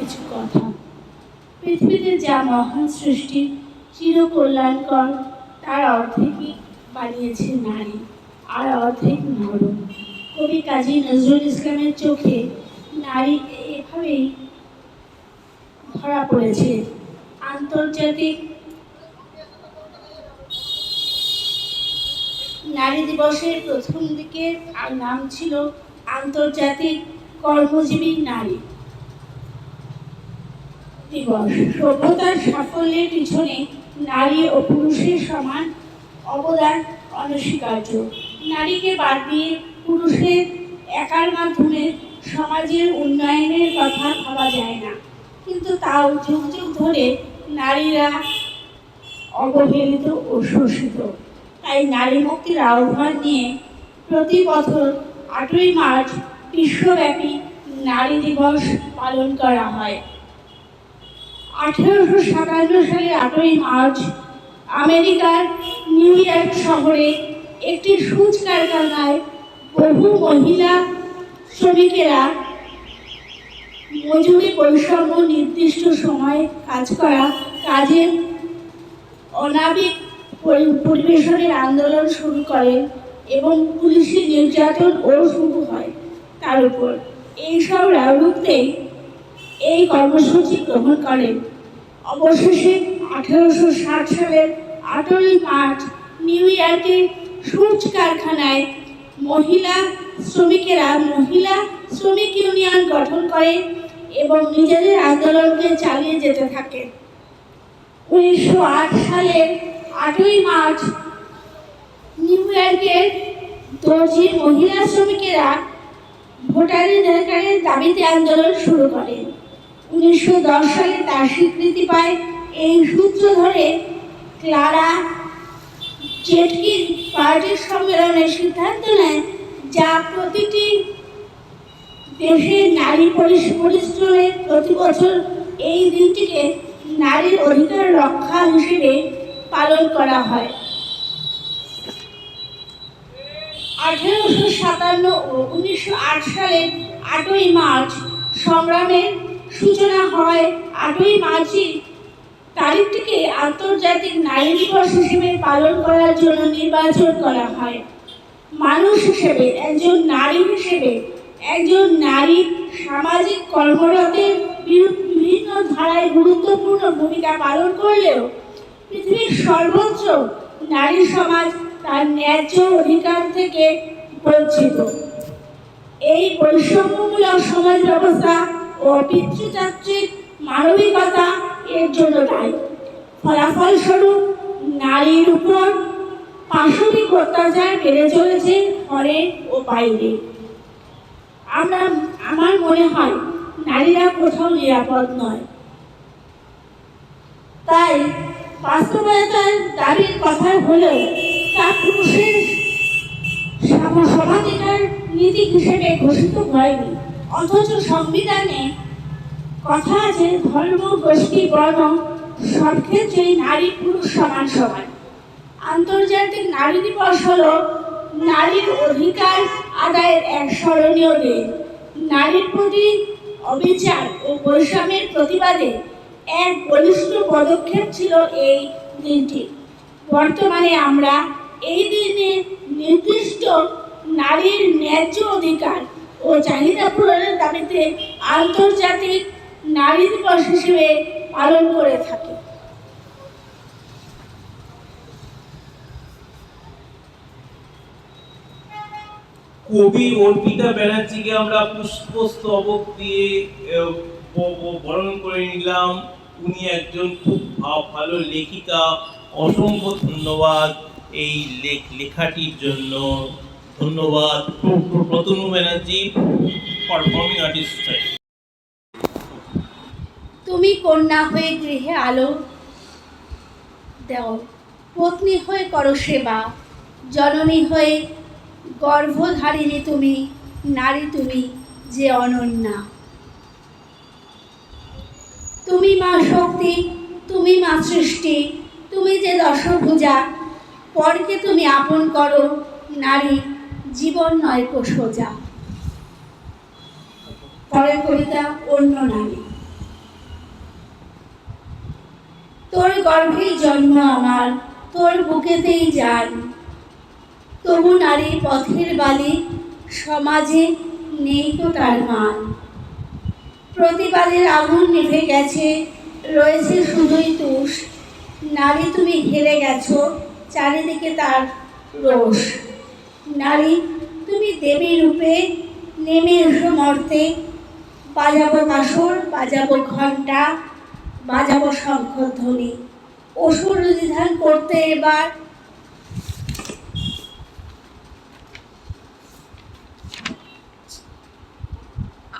কিছু কথা। পৃথিবীতে যা মহান সৃষ্টি চিরকল্যাণকর, তার অর্ধেকই বানিয়েছে নারী, আর অর্ধেক নরম। কবি কাজী নজরুল ইসলামের চোখে নারী এভাবেই ধরা পড়েছে। আন্তর্জাতিক নারী দিবসের প্রথম দিকে আর নাম ছিল আন্তর্জাতিক কর্মজীবী নারী দিবস। সভ্যতার সাফল্যের পিছনে নারী ও পুরুষের সমান অবদান অনস্বীকার্য। নারীকে বাদ দিয়ে পুরুষের একার মাধ্যমে সমাজের উন্নয়নের কথা ভাবা যায় না, কিন্তু তাও যুগ যুগ ধরে নারীরা অবহেলিত ও শোষিত। তাই নারী মুক্তির আহ্বান নিয়ে প্রতি বছর 8ই মার্চ বিশ্বব্যাপী নারী দিবস পালন করা হয়। 1857 সালে 8ই মার্চ আমেরিকার নিউ ইয়র্ক শহরে একটি সূচ কারখানায় বহু মহিলা শ্রমিকেরা মজুরি বৈষম্য, নির্দিষ্ট সময়ে কাজ করা, কাজের অনাবিক পরিবেশনের আন্দোলন শুরু করেন এবং পুলিশি নির্যাতনও শুরু হয় তার উপর। এইসব রুখতে এই কর্মসূচি গ্রহণ করেন। অবশেষে 1860 সালের 8ই মার্চ নিউ ইয়র্কের সূচ কারখানায় মহিলা শ্রমিকেরা মহিলা শ্রমিক ইউনিয়ন গঠন করে এবং নিজেদের আন্দোলনকে চালিয়ে যেতে থাকে। 1908 সালের 8ই মার্চ নিউ ইয়র্কের দর্জির মহিলা শ্রমিকেরা ভোটাধিকারের দাবিতে আন্দোলন শুরু করেন। 1910 সালে তার স্বীকৃতি পায়। এই সূত্র ধরে ক্লারা জেটকিন পার্টির সম্মেলনে সিদ্ধান্ত নেয়, যা প্রতিটি দেশের নারী পরিশ্রমের প্রতি বছর এই দিনটিকে নারীর অধিকার রক্ষা হিসেবে পালন করা হয়। 1857 ও 1908 সালের 8ই মার্চ সংগ্রামের সূচনা হয়। 8ই মার্চই তারিখটিকে আন্তর্জাতিক নারী দিবস হিসেবে পালন করার জন্য নির্বাচন করা হয়। মানুষ হিসেবে, একজন নারী হিসেবে, একজন নারী সামাজিক কর্মরতের বিভিন্ন ধারায় গুরুত্বপূর্ণ ভূমিকা পালন করলেও পৃথিবীর সর্বোচ্চ নারী সমাজ তার ন্যায্য অধিকার থেকে বঞ্চিত। এই বৈষম্যমূলক সমাজ ব্যবস্থা ও পিতৃতান্ত্রিক মানবিকতা এর জন্য দায়ী। ফলাফলস্বরূপ নারীর উপর পাশবিক অত্যাচার বেড়ে চলেছে ঘরে ও বাইরে। আমার মনে হয় নারীরা কোথাও নিরাপদ নয়। তাই বাস্তবতার দাবির কথা হলেও তা পুরুষের সমাধিকার নীতি হিসেবে ঘোষিত হয়নি। অথচ সংবিধানে কথা আছে, ধর্ম, গোষ্ঠী, বর্ণ সব ক্ষেত্রেই নারী পুরুষ সমান সমান। আন্তর্জাতিক নারী দিবস হল নারীর অধিকার আদায়ের এক স্মরণীয় দিন। নারীর প্রতি অবিচার ও বৈষম্যের প্রতিবাদে এক বলিষ্ঠ পদক্ষেপ ছিল এই দিনটি। বর্তমানে আমরা এই দিনে নির্দিষ্ট নারীর ন্যায্য অধিকার ও চাহিদা পূরণের দাবিতে আন্তর্জাতিক নারী দিবস হিসেবে পালন করে থাকি। কবি অর্পিতা ব্যানার্জিকে আমরা পুষ্পস্তবক দিয়ে বরণ করে নিলাম। উনি একজন খুব ভালো লেখিকা। অসংখ্য ধন্যবাদ এই লেখাটির জন্য। ধন্যবাদ প্রতনু ব্যানার্জি, পারফর্মিং আর্টিস্ট। তুমি কন্যা হয়ে গৃহে আলো দাও, পত্নী হয়ে করো সেবা, জননী হয়ে গর্ভধারিণী তুমি, নারী তুমি যে অনন্যা। তুমি মা শক্তি, তুমি মা সৃষ্টি, তুমি যে দশভুজা, পরকে তুমি আপন করো, নারী জীবন নয় সোজা। পরের কবিতা অন্য নারী। গর্ভেই জন্ম আমার, তোর বুকেতেই যান। তবু নারী পথের বালি, সমাজে নেই তো তার মান। প্রতিবাদের আগুন নিভে গেছে, রয়েছে শুধুই তুষ। নারী তুমি হেরে গেছো, চারিদিকে তার রোষ। নারী তুমি দেবী রূপে নেমে এসো মর্তে, বাজাবো কাসর, বাজাবো ঘণ্টা, বাজাবো শঙ্খধ্বনি। অসুর বিধান করতে এবার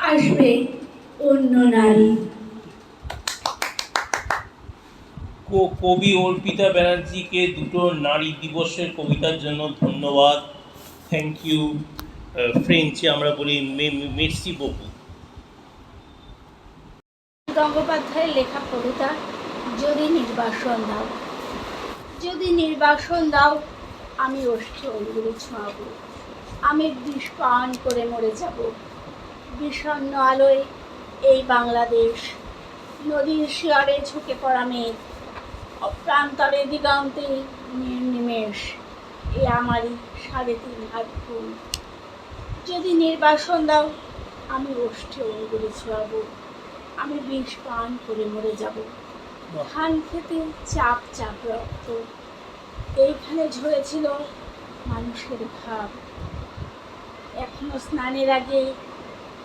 আসবে অন্য নারী। কবি অর্পিতা ব্যানার্জিকে দুটো নারী দিবসের কবিতার জন্য ধন্যবাদ। Thank you. ফ্রেঞ্চে আমরা বলি মের্সি বহু। গঙ্গোপাধ্যায়ের লেখা কবিতা, যদি নির্বাসন দাও। যদি নির্বাসন দাও, আমি ওষ্ঠে অঙ্গুলি ছোঁয়াবো। আমি বিষ পান করে মরে যাব। বিষণ্ণ আলোয় এই বাংলাদেশ, নদীর শিয়রে ঝুঁকে পড়া মেঘ, অপ্রান্তরে দিগন্তে নির্নিমেষ, এ আমারই 3.5 হাত ফুল। যদি নির্বাসন দাও, আমি ওষ্ঠে অঙ্গুলি ছোঁয়াবো। আমি বিষ পান করে মরে যাব। ধান খেতে চাপ চাপ রক্ত, এইখানে ঝরেছিল মানুষের ঘাম। এখনো স্নানের আগে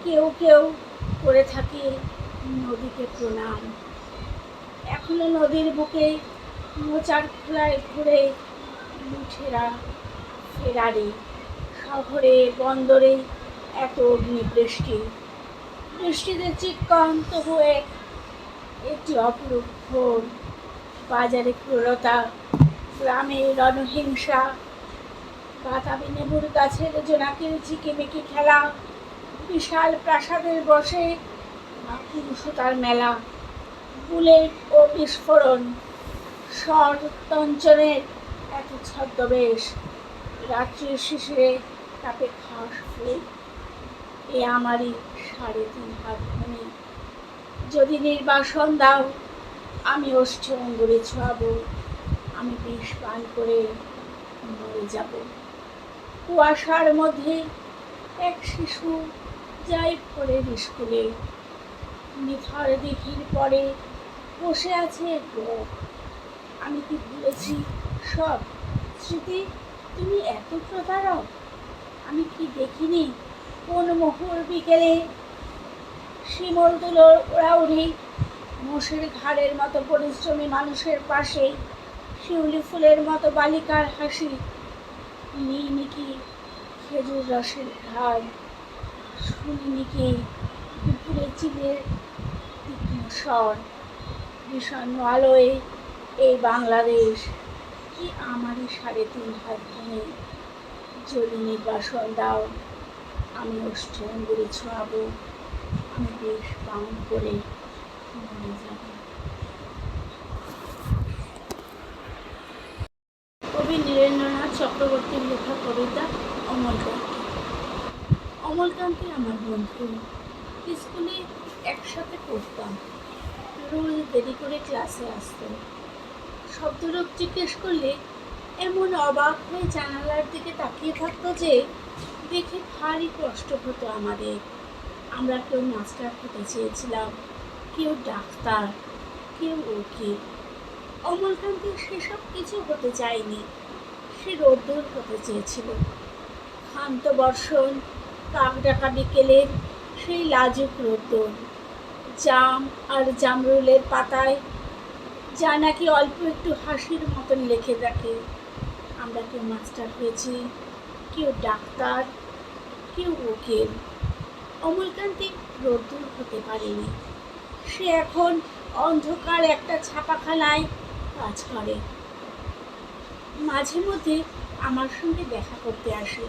কেউ কেউ করে থাকে নদীকে প্রণাম। এখনো নদীর বুকে মোচার খোলায় ঘুরে লুঠেরা ফেরারে। শহরে বন্দরে এত অগ্নিবৃষ্টি, বৃষ্টিতে চিক্কন তবু একটি অপরূপ ভোর। বাজারে ক্রূরতা, গ্রামে রণহিংসা, বাতাবি নেবুর গাছের জোনাকির ঝিকিমিকি খেলা, বিশাল প্রাসাদের বসে পুরুষতার মেলা, বুলেট ও বিস্ফোরণ, স্বর তঞ্চনের এত ছদ্মবেশ, রাত্রির শিশিরে তাপে ঘাস ফুলে, এ আমারই 3.5 হাত ভূমি। যদি নির্বাসন দাও, আমি ওষ্ঠে অঙ্গুলি ছোঁয়াবো। আমি বিষ পান করে মরে যাব। কুয়াশার মধ্যে এক শিশু যাই ভোরের স্কুলে, নিথর দিঘির পরে বসে আছে লোক। আমি কি ভুলেছি সব স্মৃতি? তুমি এত প্রতারক। আমি কি দেখিনি কোন মোহর বিকেলে শিমল তুলোর ওড়াউড়ি, মোষের ঘাড়ের মতো পরিশ্রমী মানুষের পাশে শিউলি ফুলের মতো বালিকার হাসি, নিইনি কি খেজুর রসের ঘ্রাণ, শুনিনি কি দুপুরে চিলের তীক্ষ্ণ স্বর। বিষণ্ণ আলোয় এই বাংলাদেশ, কি আমারই 3.5 হাত ভূমি। যদি নির্বাসন দাও, আমি ওষ্ঠে অঙ্গুলি ছোঁয়াবো। আমি বিষ পান করে মরে যাব। কবি নীরেন্দ্রনাথ চক্রবর্তীর লেখা কবিতা, অমলকান্তি। অমলকান্তি আমার বন্ধু, স্কুলে একসাথে পড়তাম। রোজ দেরি করে ক্লাসে আসতো। শব্দলোক জিজ্ঞেস করলে এমন অবাক হয়ে জানালার দিকে তাকিয়ে থাকতো যে দেখে ভারী কষ্ট হতো আমাদের। আমরা কেউ মাস্টার হতে চেয়েছিলাম, কেউ ডাক্তার, কেউ উকিল। অমলকান্তি সেসব কিছু হতে চায়নি। সে রোদ্দুর হতে চেয়েছিল। ক্ষান্ত বর্ষণ, কাক ডাকা বিকেলের সেই লাজুক রোদ্দুর, জাম আর জামরুলের পাতায় যা নাকি অল্প একটু হাসির মতন লেখে রাখে। আমরা কেউ মাস্টার হয়েছি, কেউ ডাক্তার, কেউ উকিল। অমলকান্তি রোদ্দুর হতে পারেনি। সে এখন অন্ধকার একটা ছাপাখানায় কাজ করে। মাঝে মধ্যে আমার সঙ্গে দেখা করতে আসে,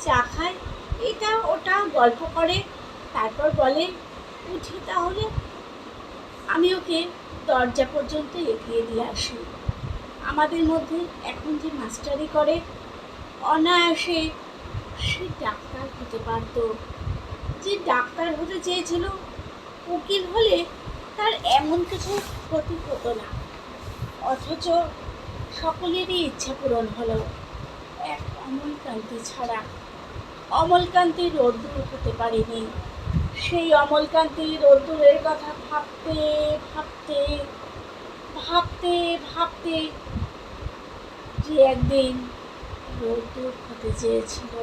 চা খায়, এটা ওটা গল্প করে, তারপর বলে উঠি তাহলে। আমি ওকে দরজা পর্যন্ত এগিয়ে দিয়ে আসি। আমাদের মধ্যে এখন যে মাস্টারি করে, অনায়াসে সে ডাক্তার হতে পারত। যে ডাক্তার হতে চেয়েছিল, উকিল হলে তার এমন কিছু ক্ষতি হতো না। অথচ সকলেরই ইচ্ছা পূরণ হলো, এক অমলকান্তি ছাড়া। অমলকান্তি রোদ্দুর হতে পারেনি। সেই অমলকান্তি রোদ্দুরের কথা ভাবতে ভাবতে ভাবতে ভাবতে যে একদিন রোদ্দুর হতে চেয়েছিল,